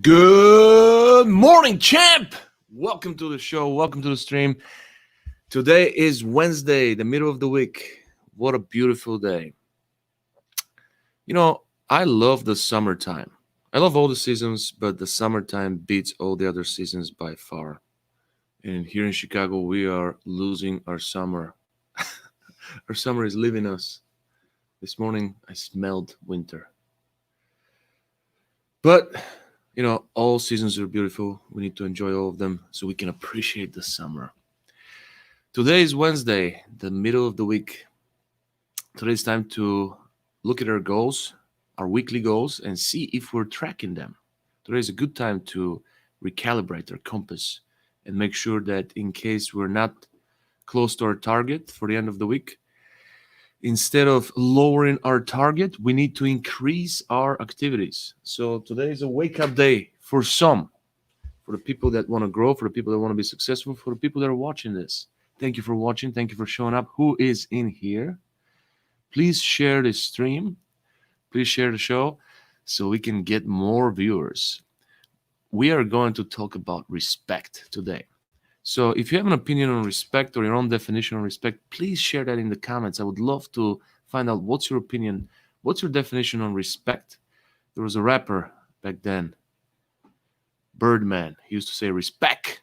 Good morning, champ. Welcome to the show. Welcome to the stream. Today is Wednesday, the middle of the week. What a beautiful day. You know, I love the summertime. I love all the seasons, but the summertime beats all the other seasons by far. And here in Chicago, we are losing our summer. Our summer is leaving us. This morning, I smelled winter. But all seasons are beautiful. We need to enjoy all of them so we can appreciate the summer. Today is Wednesday, the middle of the week. Today is time to look at our goals, our weekly goals, and see if we're tracking them. Today is a good time to recalibrate our compass and make sure that in case we're not close to our target for the end of the week, instead of lowering our target, we need to increase our activities. So today is a wake up day for some, for the people that want to grow, for the people that want to be successful, for the people that are watching this. Thank you for watching. Thank you for showing up. Who is in here? Please share the stream. Please share the show so we can get more viewers. We are going to talk about respect today. So if you have an opinion on respect or your own definition on respect, please share that in the comments. I would love to find out what's your opinion, what's your definition on respect. There was a rapper back then, Birdman. He used to say respect.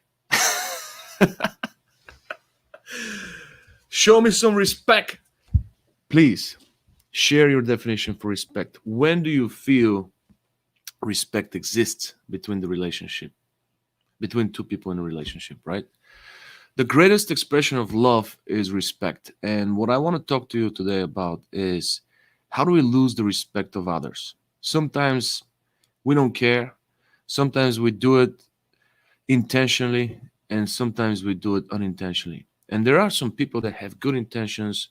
Show me some respect. Please share your definition for respect. When do you feel respect exists between the relationship, between two people in a relationship, right? The greatest expression of love is respect. And what I want to talk to you today about is how do we lose the respect of others? Sometimes we don't care. Sometimes we do it intentionally, and sometimes we do it unintentionally. And there are some people that have good intentions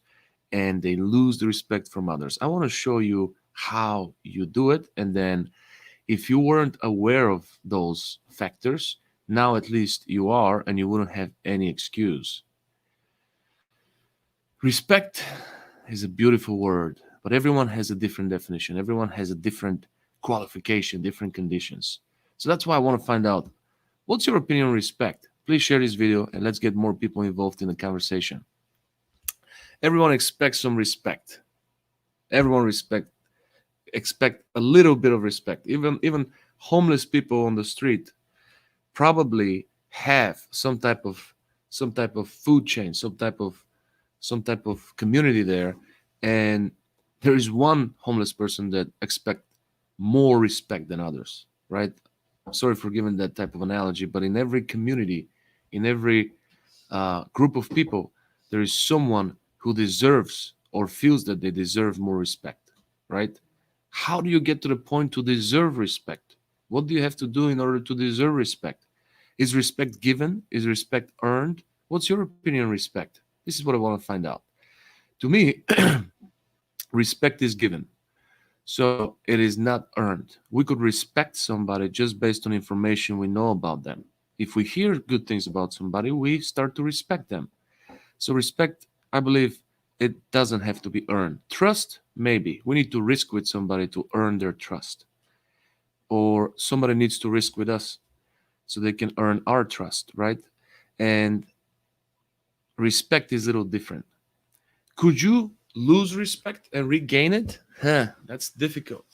and they lose the respect from others. I want to show you how you do it. And then if you weren't aware of those factors, now at least you are, and you wouldn't have any excuse. Respect is a beautiful word, but everyone has a different definition. Everyone has a different qualification, different conditions. So that's why I want to find out what's your opinion on respect. Please share this video and let's get more people involved in the conversation. Everyone expects some respect. Everyone expect a little bit of respect. Even homeless people on the street probably have some type of food chain, some type of community there, and there is one homeless person that expect more respect than others, right? Sorry for giving that type of analogy, but in every community, in every group of people, there is someone who deserves or feels that they deserve more respect, right? How do you get to the point to deserve respect? What do you have to do in order to deserve respect? Is respect given? Is respect earned? What's your opinion on respect? This is what I want to find out. To me, respect is given. So it is not earned. We could respect somebody just based on information we know about them. If we hear good things about somebody, we start to respect them. So respect, I believe, it doesn't have to be earned. Trust, maybe. We need to risk with somebody to earn their trust. Or somebody needs to risk with us so they can earn our trust, right? And respect is a little different. Could you lose respect and regain it? That's difficult.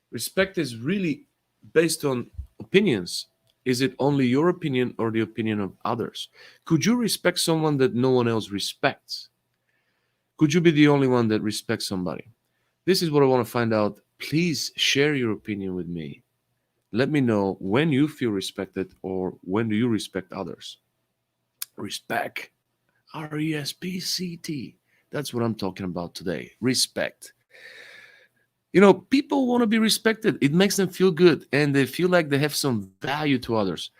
Respect is really based on opinions. Is it only your opinion or the opinion of others? Could you respect someone that no one else respects? Could you be the only one that respects somebody? This is what I want to find out. Please share your opinion with me. Let me know when you feel respected or when do you respect others. Respect. RESPCT. That's what I'm talking about today. Respect. People want to be respected. It makes them feel good and they feel like they have some value to others.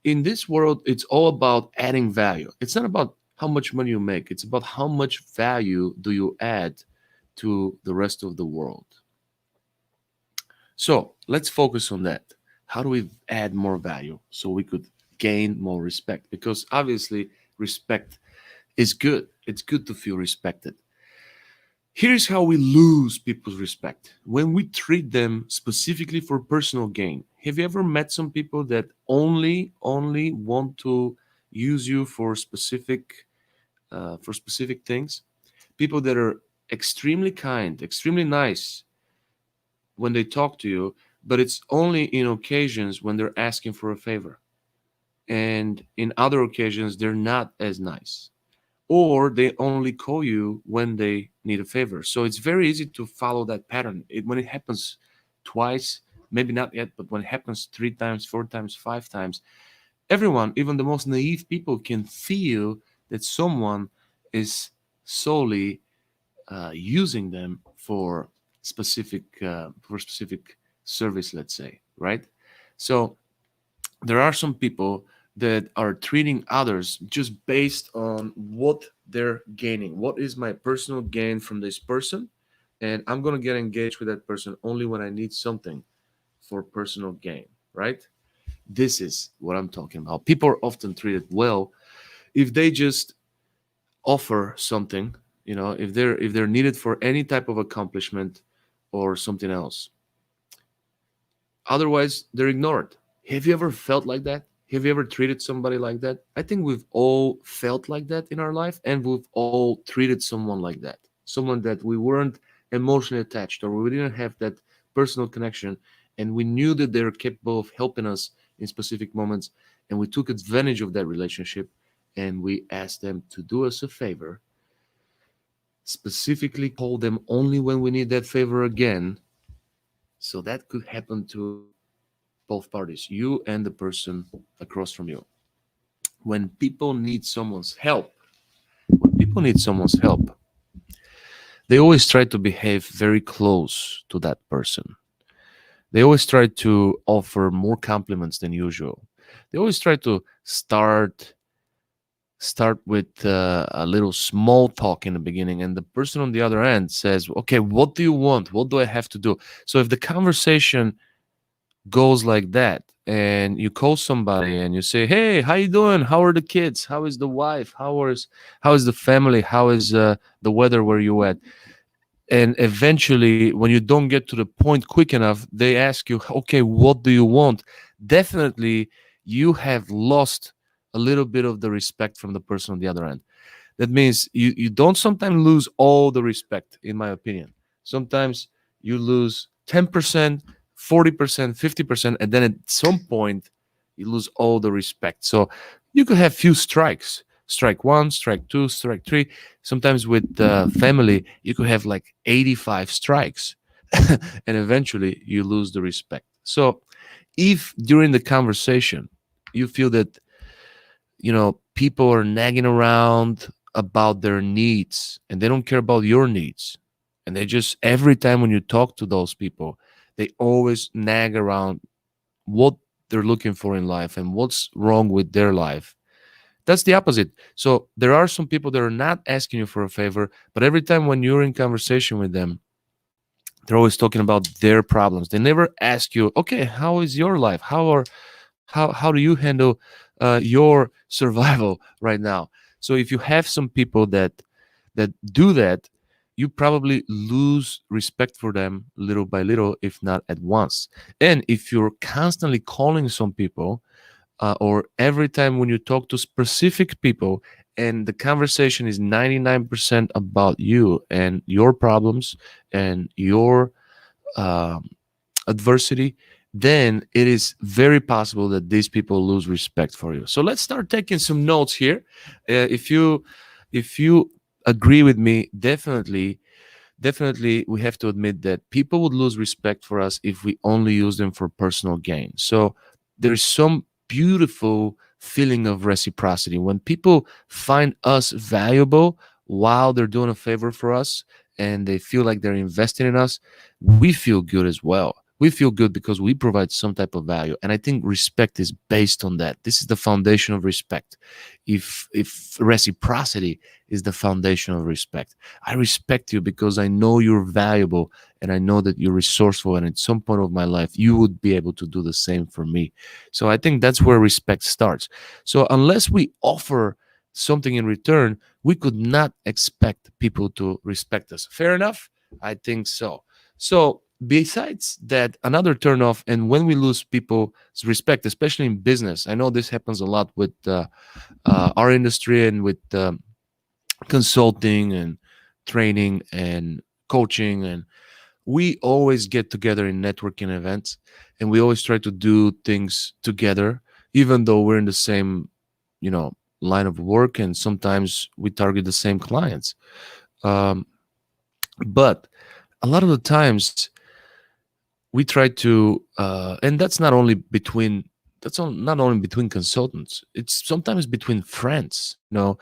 In this world, it's all about adding value. It's not about how much money you make. It's about how much value do you add to the rest of the world. So let's focus on that. How do we add more value so we could gain more respect? Because obviously, respect is good. It's good to feel respected. Here's how we lose people's respect when we treat them specifically for personal gain. Have you ever met some people that only want to use you for specific things? People that are extremely kind, extremely nice when they talk to you, but it's only in occasions when they're asking for a favor, and in other occasions they're not as nice, or they only call you when they need a favor. So it's very easy to follow that pattern. When it happens twice, maybe not yet, but when it happens 3 times, 4 times, 5 times, everyone, even the most naive people, can feel that someone is solely using them for specific service, let's say, right? So there are some people that are treating others just based on what they're gaining. What is my personal gain from this person? And I'm going to get engaged with that person only when I need something for personal gain, right? This is what I'm talking about. People are often treated well if they just offer something, if they're needed for any type of accomplishment or something else. Otherwise, they're ignored. Have you ever felt like that? Have you ever treated somebody like that? I think we've all felt like that in our life, and we've all treated someone like that. Someone that we weren't emotionally attached, or we didn't have that personal connection, and we knew that they're capable of helping us in specific moments, and we took advantage of that relationship, and we asked them to do us a favor, specifically call them only when we need that favor again. So that could happen to both parties, you and the person across from you. When people need someone's help, when people need someone's help, they always try to behave very close to that person. They always try to offer more compliments than usual. They always try to start with a little small talk in the beginning, and the person on the other end says, okay, what do you want? What do I have to do? So if the conversation goes like that, and you call somebody and you say, hey, how you doing? How are the kids? How is the wife? How is the family? How is the weather where you at? And eventually, when you don't get to the point quick enough, they ask you, okay, what do you want? Definitely you have lost a little bit of the respect from the person on the other end. That means you don't sometimes lose all the respect, in my opinion. Sometimes you lose 10%, 40%, 50%, and then at some point you lose all the respect. So you could have few strikes. Strike one, strike two, strike three. Sometimes with family, you could have like 85 strikes, and eventually you lose the respect. So if during the conversation you feel that people are nagging around about their needs and they don't care about your needs, and they just, every time when you talk to those people, they always nag around what they're looking for in life and what's wrong with their life. That's the opposite. So there are some people that are not asking you for a favor, but every time when you're in conversation with them, they're always talking about their problems. They never ask you, okay, how is your life? How do you handle your survival right now? So if you have some people that do that, you probably lose respect for them little by little, if not at once. And if you're constantly calling some people, or every time when you talk to specific people, and the conversation is 99% about you and your problems and your um, adversity, then it is very possible that these people lose respect for you. So let's start taking some notes here. If you agree with me, definitely we have to admit that people would lose respect for us if we only use them for personal gain. So there's some beautiful feeling of reciprocity when people find us valuable while they're doing a favor for us, and they feel like they're investing in us. We feel good as well. We feel good because we provide some type of value, and I think respect is based on that. This is the foundation of respect. If reciprocity is the foundation of respect, I respect you because I know you're valuable, and I know that you're resourceful, and at some point of my life you would be able to do the same for me. So I think that's where respect starts. So unless we offer something in return, we could not expect people to respect us. Fair enough? I think so. So, besides that, another turnoff, and when we lose people's respect, especially in business, I know this happens a lot with our industry and with consulting and training and coaching, and we always get together in networking events, and we always try to do things together, even though we're in the same, you know, line of work, and sometimes we target the same clients. um, but a lot of the times we try to and that's not only between, not only between consultants, it's sometimes between friends, you know.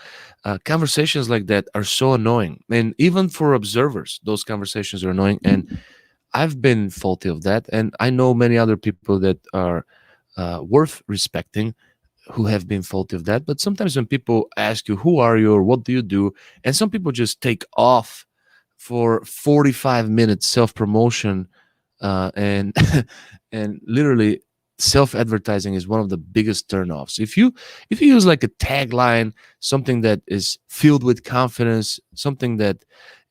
Conversations like that are so annoying, and even for observers those conversations are annoying, and I've been faulty of that, and I know many other people that are worth respecting who have been faulty of that. But sometimes when people ask you, who are you or what do you do? And some people just take off for 45 minutes self promotion, and and literally self advertising is one of the biggest turnoffs. If you use like a tagline, something that is filled with confidence, something that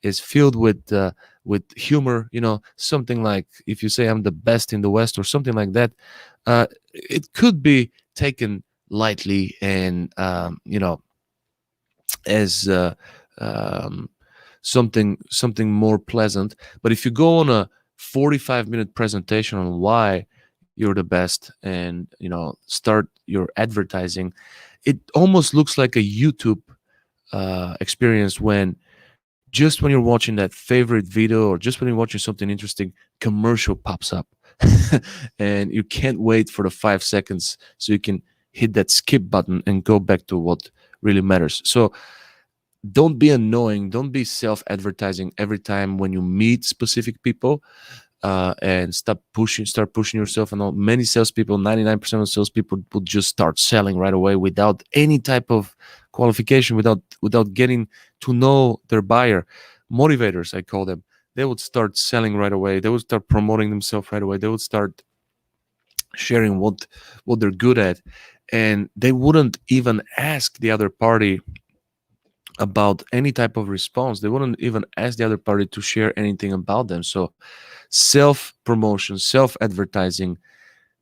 is filled with humor, you know, something like if you say I'm the best in the West or something like that, it could be taken lightly and you know, as um, something more pleasant. But if you go on a 45-minute presentation on why you're the best and, you know, start your advertising, it almost looks like a YouTube experience when, just when you're watching that favorite video or just when you're watching something interesting, commercial pops up and you can't wait for the 5 seconds so you can hit that skip button and go back to what really matters. So don't be annoying, don't be self-advertising every time when you meet specific people, and start pushing yourself. And all, many salespeople, 99% of salespeople will just start selling right away without any type of qualification, without getting to know their buyer. Motivators, I call them. They would start selling right away, they would start promoting themselves right away, they would start sharing what they're good at, and they wouldn't even ask the other party about any type of response. They wouldn't even ask the other party to share anything about them. So self promotion, self advertising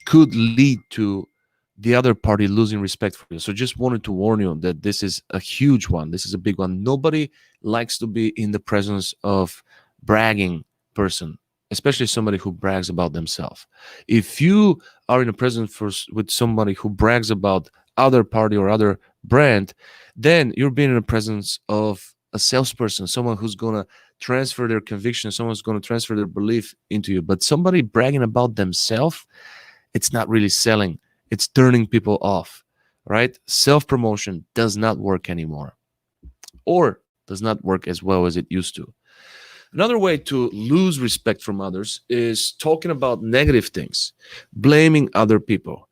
could lead to the other party losing respect for you. So just wanted to warn you that this is a huge one. This is a big one. Nobody likes to be in the presence of bragging person, especially somebody who brags about themselves. If you are in a presence with somebody who brags about other party or other brand, then you're being in the presence of a salesperson, someone who's gonna transfer their conviction, someone's gonna transfer their belief into you. But somebody bragging about themselves, it's not really selling, it's turning people off, right? Self promotion does not work anymore, or does not work as well as it used to. Another way to lose respect from others is talking about negative things, blaming other people,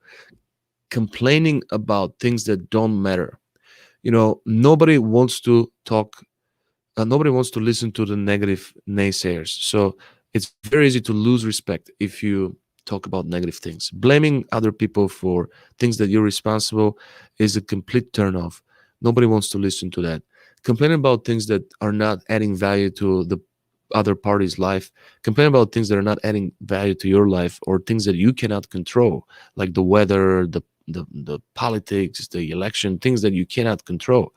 complaining about things that don't matter. You know, nobody wants to listen to the negative naysayers. So it's very easy to lose respect if you talk about negative things. Blaming other people for things that you're responsible is a complete turnoff. Nobody wants to listen to that. Complaining about things that are not adding value to the other party's life, complain about things that are not adding value to your life, or things that you cannot control, like the weather, the politics, the election, things that you cannot control.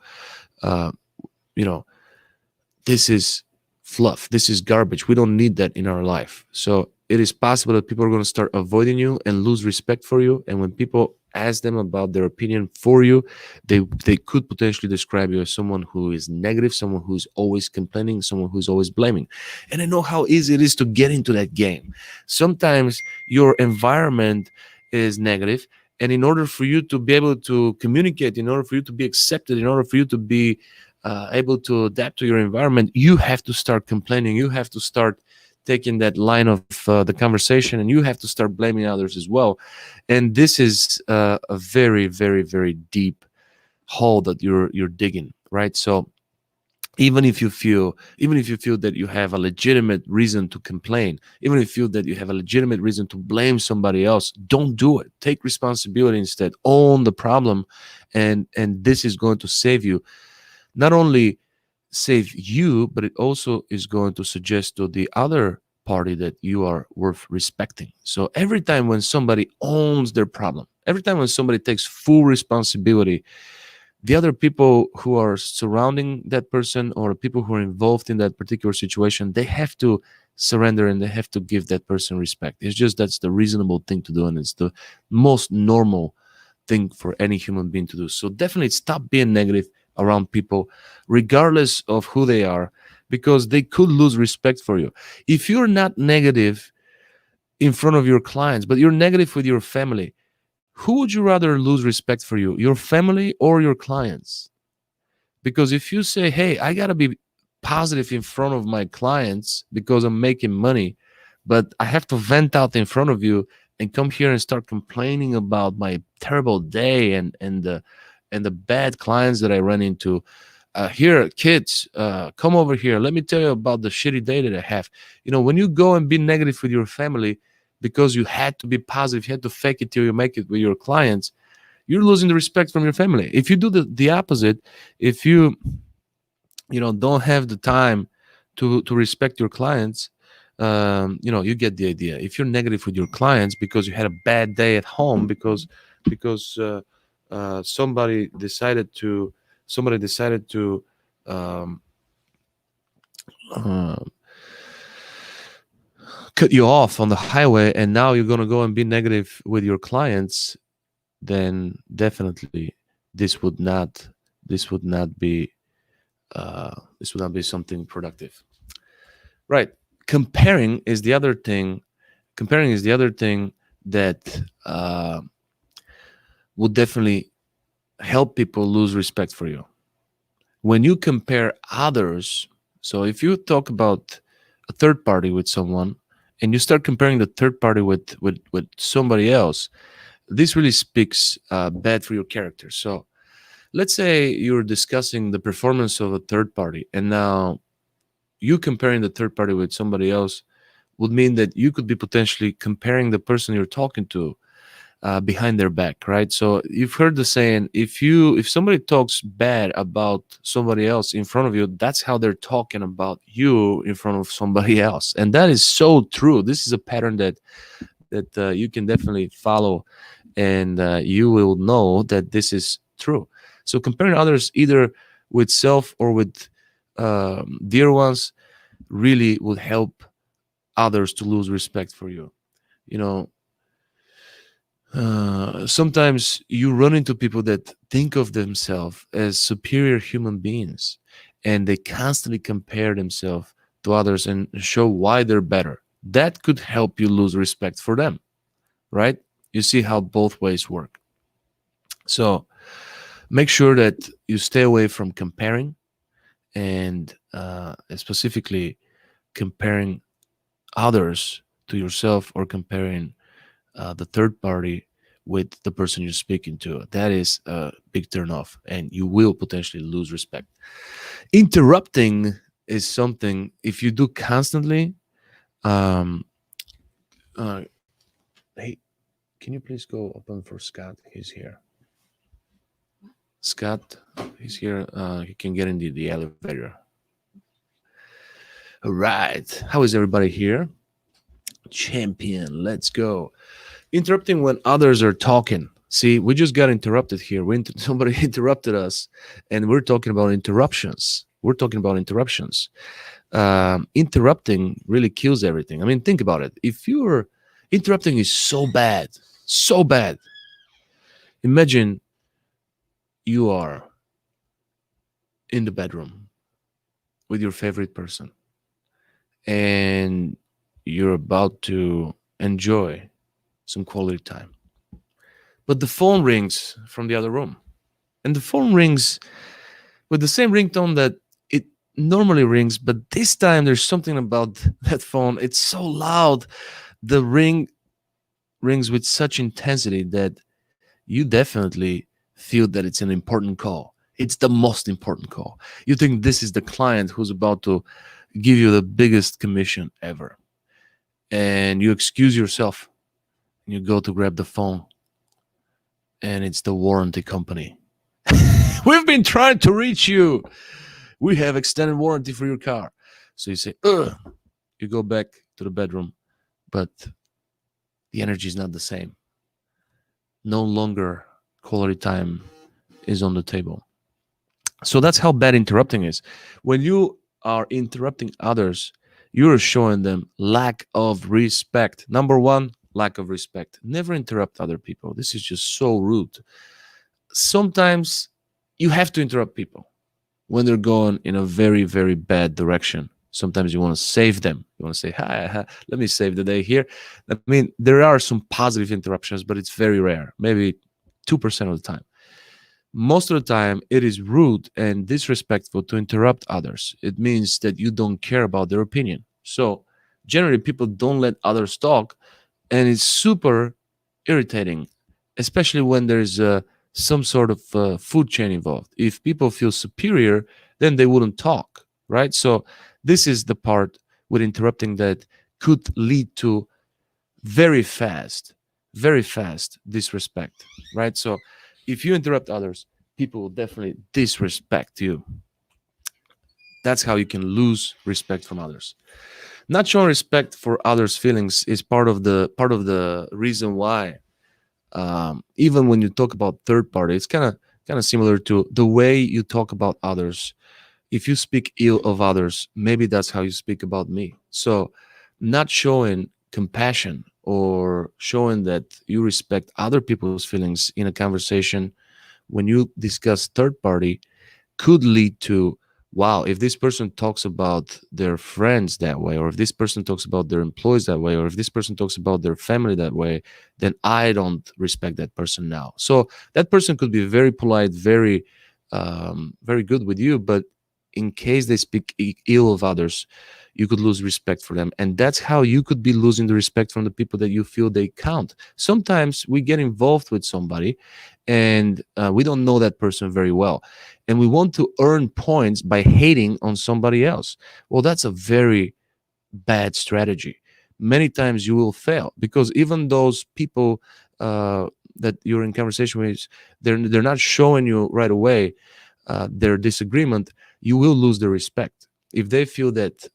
Uh, you know, this is fluff, this is garbage, we don't need that in our life. So it is possible that people are going to start avoiding you and lose respect for you, and when people ask them about their opinion for you, they could potentially describe you as someone who is negative, someone who's always complaining, someone who's always blaming. And I know how easy it is to get into that game. Sometimes your environment is negative, and in order for you to be able to communicate, in order for you to be accepted, in order for you to be able to adapt to your environment, you have to start complaining. You have to start taking that line of the conversation, and you have to start blaming others as well. And this is a very, very, very deep hole that you're digging, right? So even if you feel that you have a legitimate reason to complain, even if you feel that you have a legitimate reason to blame somebody else, don't do it. Take responsibility instead. Own the problem, and this is going to save you. Not only save you, but it also is going to suggest to the other party that you are worth respecting. So every time when somebody owns their problem, every time when somebody takes full responsibility, the other people who are surrounding that person or people who are involved in that particular situation, they have to surrender and they have to give that person respect. It's just that's the reasonable thing to do, and it's the most normal thing for any human being to do. So definitely stop being negative around people, regardless of who they are, because they could lose respect for you. If you're not negative in front of your clients, but you're negative with your family, who would you rather lose respect for you, your family or your clients? Because if you say, hey, I got to be positive in front of my clients because I'm making money, but I have to vent out in front of you and come here and start complaining about my terrible day and the bad clients that I run into. Here, kids, come over here. Let me tell you about the shitty day that I have. When you go and be negative with your family because you had to be positive, you had to fake it till you make it with your clients, you're losing the respect from your family. If you do the opposite, if you don't have the time to respect your clients, you get the idea. If you're negative with your clients because you had a bad day at home, because somebody decided to um, uh, cut you off on the highway, and now you're going to go and be negative with your clients, then definitely this would not this would not be something productive, right? Comparing is the other thing that would definitely help people lose respect for you. When you compare others, so if you talk about a third party with someone and you start comparing the third party with somebody else, this really speaks bad for your character. So let's say you're discussing the performance of a third party, and now you comparing the third party with somebody else would mean that you could be potentially comparing the person you're talking to behind their back, right? So you've heard the saying, if somebody talks bad about somebody else in front of you, that's how they're talking about you in front of somebody else. And that is so true. This is a pattern that you can definitely follow, and you will know that this is true. So comparing others either with self or with dear ones really will help others to lose respect for you. You know, sometimes you run into people that think of themselves as superior human beings, and they constantly compare themselves to others and show why they're better. That could help you lose respect for them, right? You see how both ways work. So make sure that you stay away from comparing, and specifically comparing others to yourself, or comparing the third party with the person you're speaking to. That is a big turn off, and you will potentially lose respect. Interrupting is something, if you do constantly, um, uh, hey, can you please go open for Scott? He's here. Scott, he's here. He can get into the elevator. All right. How is everybody here? Champion, let's go. Interrupting when others are talking. See, we just got interrupted here. Somebody interrupted us, and we're talking about interruptions. Interrupting really kills everything. I mean, think about it. If you're interrupting is so bad, so bad. Imagine you are in the bedroom with your favorite person, and you're about to enjoy some quality time. But the phone rings from the other room, and the phone rings with the same ringtone that it normally rings, but this time there's something about that phone. It's so loud. The ring rings with such intensity that you definitely feel that it's an important call. It's the most important call. You think this is the client who's about to give you the biggest commission ever, and you excuse yourself and you go to grab the phone, and it's the warranty company. We've been trying to reach you. We have extended warranty for your car. So you say, ugh. You go back to the bedroom, but the energy is not the same. No longer quality time is on the table. So that's how bad interrupting is. When you are interrupting others, you're showing them lack of respect. Number one, lack of respect. Never interrupt other people. This is just so rude. Sometimes you have to interrupt people when they're going in a very, very bad direction. Sometimes you want to save them. You want to say, hi, hi, let me save the day here. I mean, there are some positive interruptions, but it's very rare, maybe 2% of the time. Most of the time, it is rude and disrespectful to interrupt others. It means that you don't care about their opinion. So, generally, people don't let others talk, and it's super irritating, especially when there's some sort of food chain involved. If people feel superior, then they wouldn't talk, right? So this is the part with interrupting that could lead to very fast, very fast disrespect, right? So if you interrupt others, people will definitely disrespect you. That's how you can lose respect from others. Not showing respect for others' feelings is part of the reason why, even when you talk about third party, it's kind of similar to the way you talk about others. If you speak ill of others, maybe that's how you speak about me. So not showing compassion or showing that you respect other people's feelings in a conversation when you discuss third party could lead to, wow, if this person talks about their friends that way, or if this person talks about their employees that way, or if this person talks about their family that way, then I don't respect that person now. So that person could be very polite, very good with you, but in case they speak ill of others, you could lose respect for them, and that's how you could be losing the respect from the people that you feel they count. Sometimes we get involved with somebody, and we don't know that person very well, and we want to earn points by hating on somebody else. Well, that's a very bad strategy. Many times you will fail because even those people that you're in conversation with, they're not showing you right away their disagreement. You will lose their respect if they feel that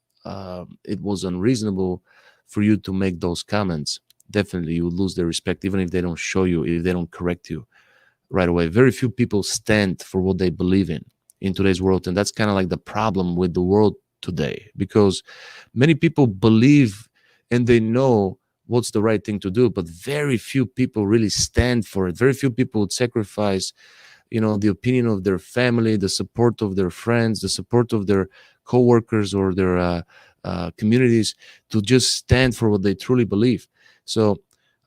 it was unreasonable for you to make those comments. Definitely, you will lose their respect, even if they don't show you, if they don't correct you right away. Very few people stand for what they believe in today's world, and that's kind of like the problem with the world today, because many people believe and they know what's the right thing to do, but very few people really stand for it. Very few people would sacrifice, the opinion of their family, the support of their friends, the support of their coworkers or their communities, to just stand for what they truly believe. So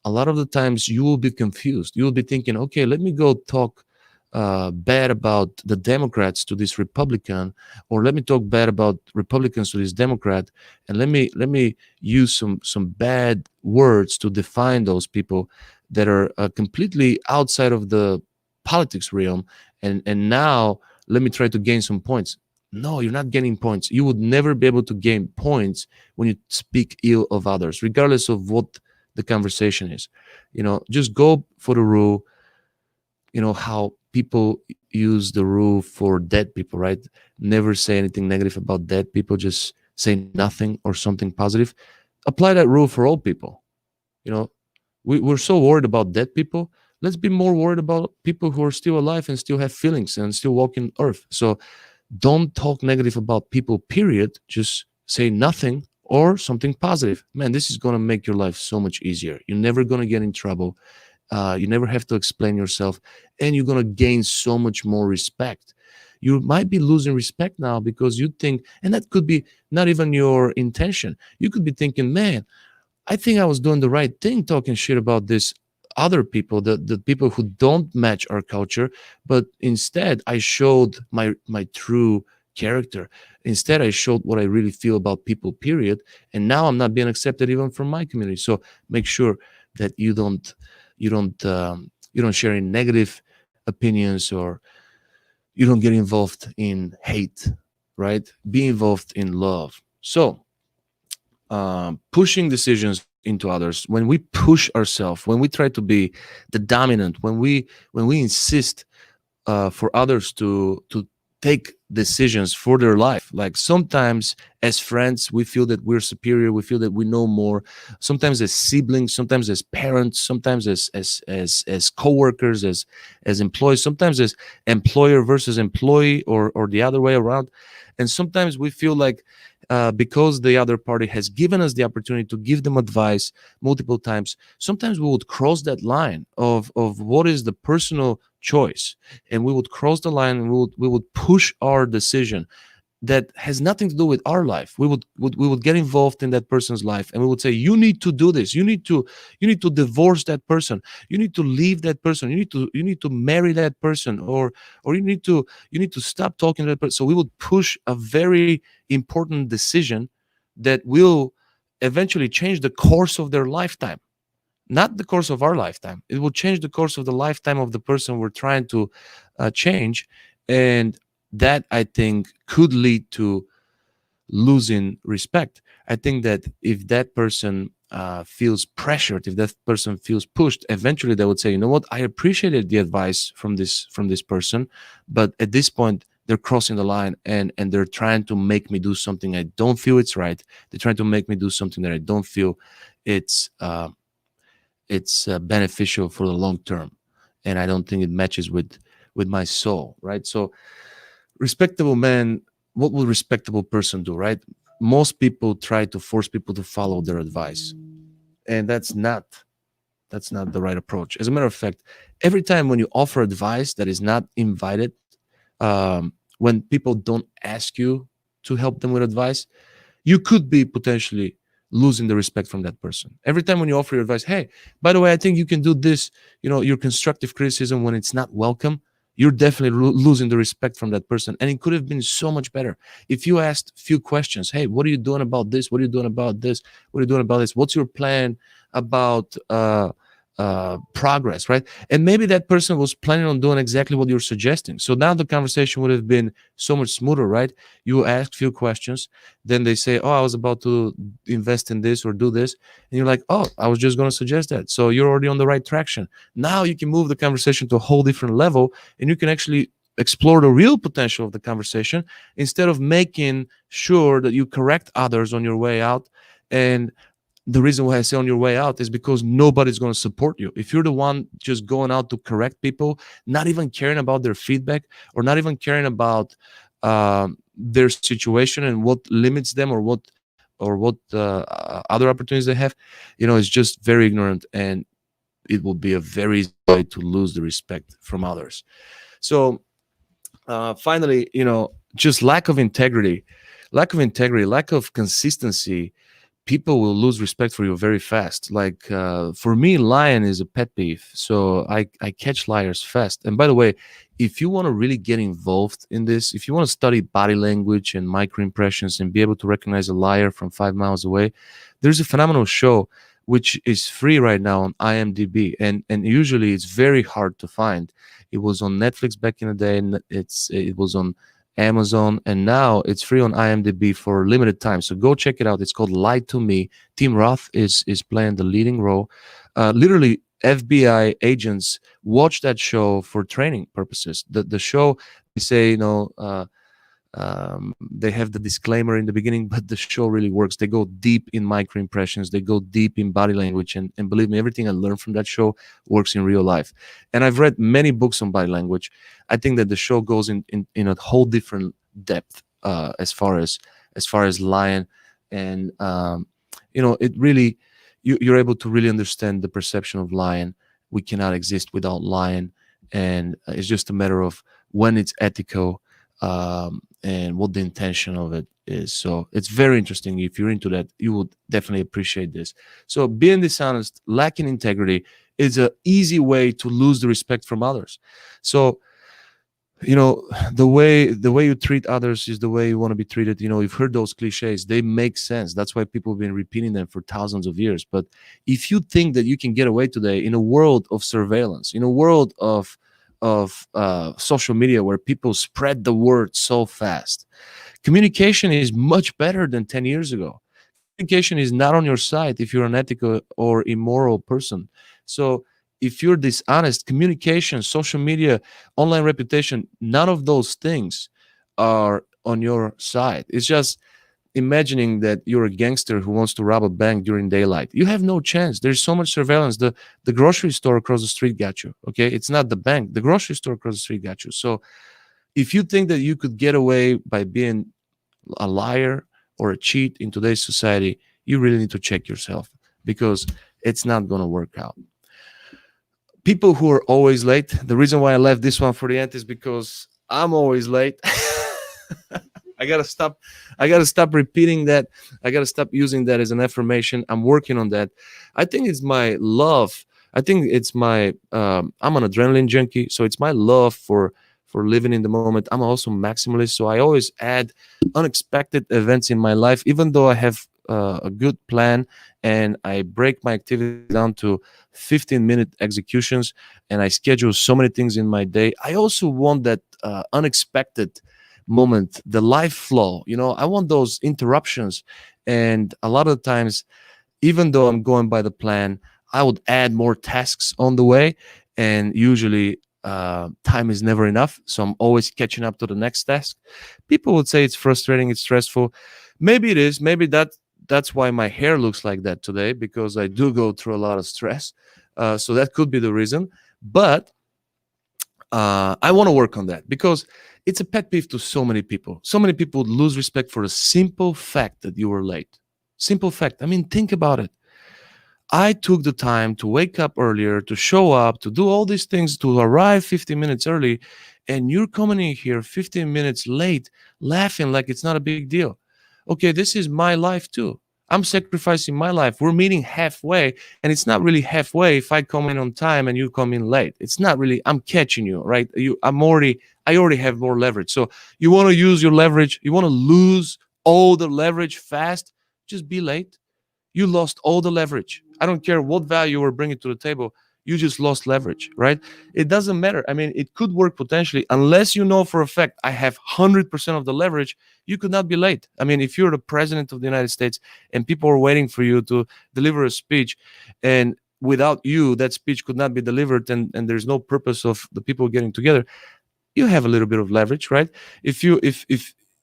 a lot of the times you will be confused. You will be thinking, okay, let me go talk bad about the Democrats to this Republican, or let me talk bad about Republicans to this Democrat, and let me use some bad words to define those people that are completely outside of the politics realm, and now let me try to gain some points. No, you're not gaining points. You would never be able to gain points when you speak ill of others, regardless of what the conversation is. Just go for the rule. How people use the rule for dead people, right? Never say anything negative about dead people, just say nothing or something positive. Apply that rule for all people. you know we're so worried about dead people. Let's be more worried about people who are still alive and still have feelings and still walking earth. So don't talk negative about people, period. Just say nothing or something positive. Man, this is going to make your life so much easier. You're never going to get in trouble. You never have to explain yourself, and you're going to gain so much more respect. You might be losing respect now because you think, and that could be not even your intention. You could be thinking, man, I think I was doing the right thing talking shit about this other people, the people who don't match our culture, but instead I showed my true character. Instead, I showed what I really feel about people, period. And now I'm not being accepted even from my community. So make sure that you don't share any negative opinions or You don't get involved in hate, right? Be involved in love. So pushing decisions into others, when we push ourselves, when we try to be the dominant, when we insist for others to take decisions for their life. Like sometimes as friends, we feel that we're superior. We feel that we know more. Sometimes as siblings, sometimes as parents, sometimes as coworkers, as employees, sometimes as employer versus employee, or the other way around. And sometimes we feel like because the other party has given us the opportunity to give them advice multiple times, sometimes we would cross that line of what is the personal choice, and we would cross the line, and we would push our decision that has nothing to do with our life. We would get involved in that person's life, and we would say, you need to do this, you need to divorce that person, you need to leave that person, you need to marry that person, or you need to stop talking to that person. So we would push a very important decision that will eventually change the course of their lifetime, not the course of our lifetime. It will change the course of the lifetime of the person we're trying to change. And that, I think, could lead to losing respect. I think that if that person feels pressured, if that person feels pushed, eventually they would say, you know what, I appreciated the advice from this person, but at this point they're crossing the line, and they're trying to make me do something I don't feel it's right. They're trying to make me do something that I don't feel it's beneficial for the long term, and I don't think it matches with my soul, right? So respectable man, what will respectable person do, right? Most people try to force people to follow their advice, and that's not the right approach. As a matter of fact, every time when you offer advice that is not invited, when people don't ask you to help them with advice, you could be potentially losing the respect from that person. Every time when you offer your advice, hey, by the way, I think you can do this, your constructive criticism, when it's not welcome, you're definitely losing the respect from that person. And it could have been so much better if you asked few questions. Hey, what are you doing about this? What are you doing about this? What are you doing about this? What's your plan about progress, right? And maybe that person was planning on doing exactly what you're suggesting. So now the conversation would have been so much smoother, right? You ask few questions, then they say, oh, I was about to invest in this or do this, and you're like, oh, I was just going to suggest that. So you're already on the right traction. Now you can move the conversation to a whole different level, and you can actually explore the real potential of the conversation instead of making sure that you correct others on your way out. And the reason why I say on your way out is because nobody's going to support you. If you're the one just going out to correct people, not even caring about their feedback, or not even caring about their situation and what limits them, or what other opportunities they have, it's just very ignorant, and it will be a very easy way to lose the respect from others. So finally, just lack of consistency, people will lose respect for you very fast. Like for me, lying is a pet peeve. So I catch liars fast. And by the way, if you want to really get involved in this, if you want to study body language and micro impressions and be able to recognize a liar from 5 miles away, there's a phenomenal show which is free right now on IMDb, and usually it's very hard to find. It was on Netflix back in the day, and it was on Amazon, and now it's free on IMDb for a limited time. So go check it out. It's called Lie to Me. Tim Roth is playing the leading role. Literally, FBI agents watch that show for training purposes. The show, they say, they have the disclaimer in the beginning, but the show really works. They go deep in micro impressions, they go deep in body language, and believe me, everything I learned from that show works in real life. And I've read many books on body language. I think that the show goes in a whole different depth as far as lying, and it really, you're able to really understand the perception of lying. We cannot exist without lying, and it's just a matter of when it's ethical, and what the intention of it is. So it's very interesting. If you're into that, you would definitely appreciate this. So being dishonest, lacking integrity, is an easy way to lose the respect from others. So the way you treat others is the way you want to be treated. You've heard those cliches. They make sense. That's why people have been repeating them for thousands of years. But if you think that you can get away today in a world of surveillance, in a world of social media where people spread the word so fast. Communication is much better than 10 years ago. Communication is not on your side if you're an ethical or immoral person. So if you're dishonest, communication, social media, online reputation, none of those things are on your side. It's just imagining that you're a gangster who wants to rob a bank during daylight. You have no chance. There's so much surveillance. The grocery store across the street got you. Okay, it's not the bank. The grocery store across the street got you. So if you think that you could get away by being a liar or a cheat in today's society, you really need to check yourself, because it's not going to work out. People who are always late, the reason why I left this one for the end is because I'm always late. I gotta stop. I gotta stop repeating that. I gotta stop using that as an affirmation. I'm working on that. I think it's my love. I think it's my. I'm an adrenaline junkie, so it's my love for living in the moment. I'm also maximalist, so I always add unexpected events in my life, even though I have a good plan, and I break my activity down to 15-minute executions, and I schedule so many things in my day. I also want that unexpected moment, the life flow. I want those interruptions. And a lot of times, even though I'm going by the plan, I would add more tasks on the way. And usually, time is never enough. So I'm always catching up to the next task. People would say it's frustrating, it's stressful. Maybe it is. Maybe that's why my hair looks like that today, because I do go through a lot of stress. So that could be the reason. But I want to work on that, because it's a pet peeve to so many people. So many people lose respect for the simple fact that you were late. Simple fact. I mean, think about it. I took the time to wake up earlier, to show up, to do all these things, to arrive 15 minutes early, and you're coming in here 15 minutes late, laughing like it's not a big deal. Okay, this is my life too. I'm sacrificing my life. We're meeting halfway, and it's not really halfway if I come in on time and you come in late. It's not really. I'm catching you, right? I already have more leverage. So you want to use your leverage. You want to lose all the leverage fast. Just be late. You lost all the leverage. I don't care what value you were bringing to the table. You just lost leverage, right? It doesn't matter. I mean, it could work potentially, unless you know for a fact I have 100% of the leverage. You could not be late. I mean, if you're the president of the United States and people are waiting for you to deliver a speech, and without you, that speech could not be delivered, and there's no purpose of the people getting together, you have a little bit of leverage, right? If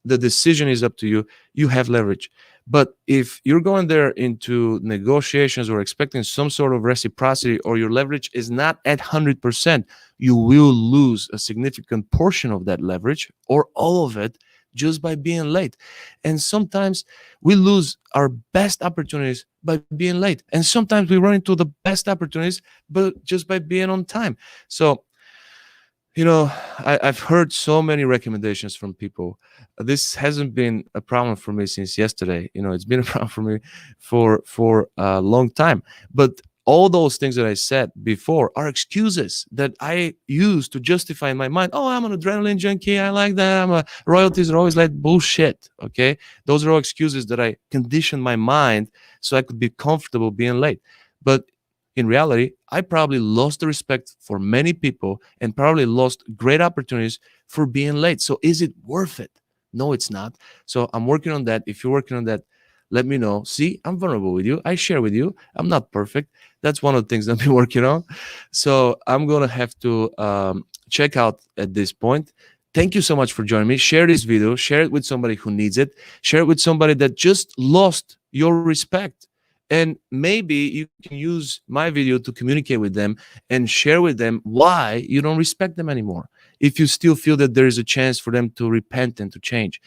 the decision is up to you, you have leverage. But if you're going there into negotiations or expecting some sort of reciprocity, or your leverage is not at 100%, you will lose a significant portion of that leverage, or all of it, just by being late. And sometimes we lose our best opportunities by being late, and sometimes we run into the best opportunities but just by being on time. So I've heard so many recommendations from people. This hasn't been a problem for me since yesterday. It's been a problem for me for a long time. But all those things that I said before are excuses that I use to justify in my mind. Oh, I'm an adrenaline junkie. I like that. Royalties are always like bullshit. Okay, those are all excuses that I conditioned my mind so I could be comfortable being late. But in reality, I probably lost the respect for many people and probably lost great opportunities for being late. So is it worth it? No, it's not. So I'm working on that. If you're working on that, let me know. See, I'm vulnerable with you. I share with you. I'm not perfect. That's one of the things I've been working on. So I'm going to have to check out at this point. Thank you so much for joining me. Share this video. Share it with somebody who needs it. Share it with somebody that just lost your respect. And maybe you can use my video to communicate with them and share with them why you don't respect them anymore, if you still feel that there is a chance for them to repent and to change.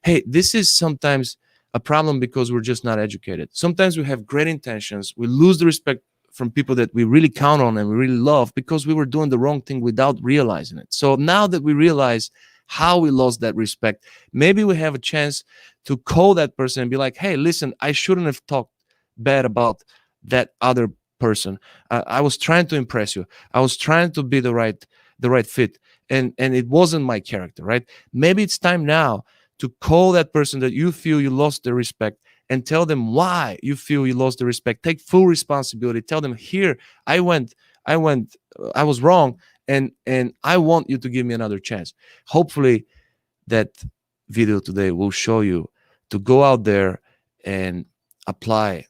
Hey, this is sometimes a problem because we're just not educated. Sometimes we have great intentions. We lose the respect from people that we really count on and we really love because we were doing the wrong thing without realizing it. So now that we realize how we lost that respect, maybe we have a chance to call that person and be like, hey, listen, I shouldn't have talked bad about that other person. I was trying to impress you. I was trying to be the right fit, and it wasn't my character, right? Maybe it's time now to call that person that you feel you lost their respect and tell them why you feel you lost the respect. Take full responsibility. Tell them, here, I was wrong, And I want you to give me another chance. Hopefully that video today will show you to go out there and apply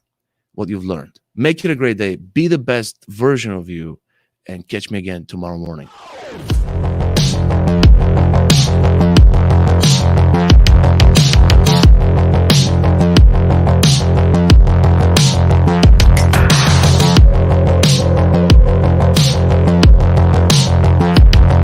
what you've learned. Make it a great day. Be the best version of you, and catch me again tomorrow morning.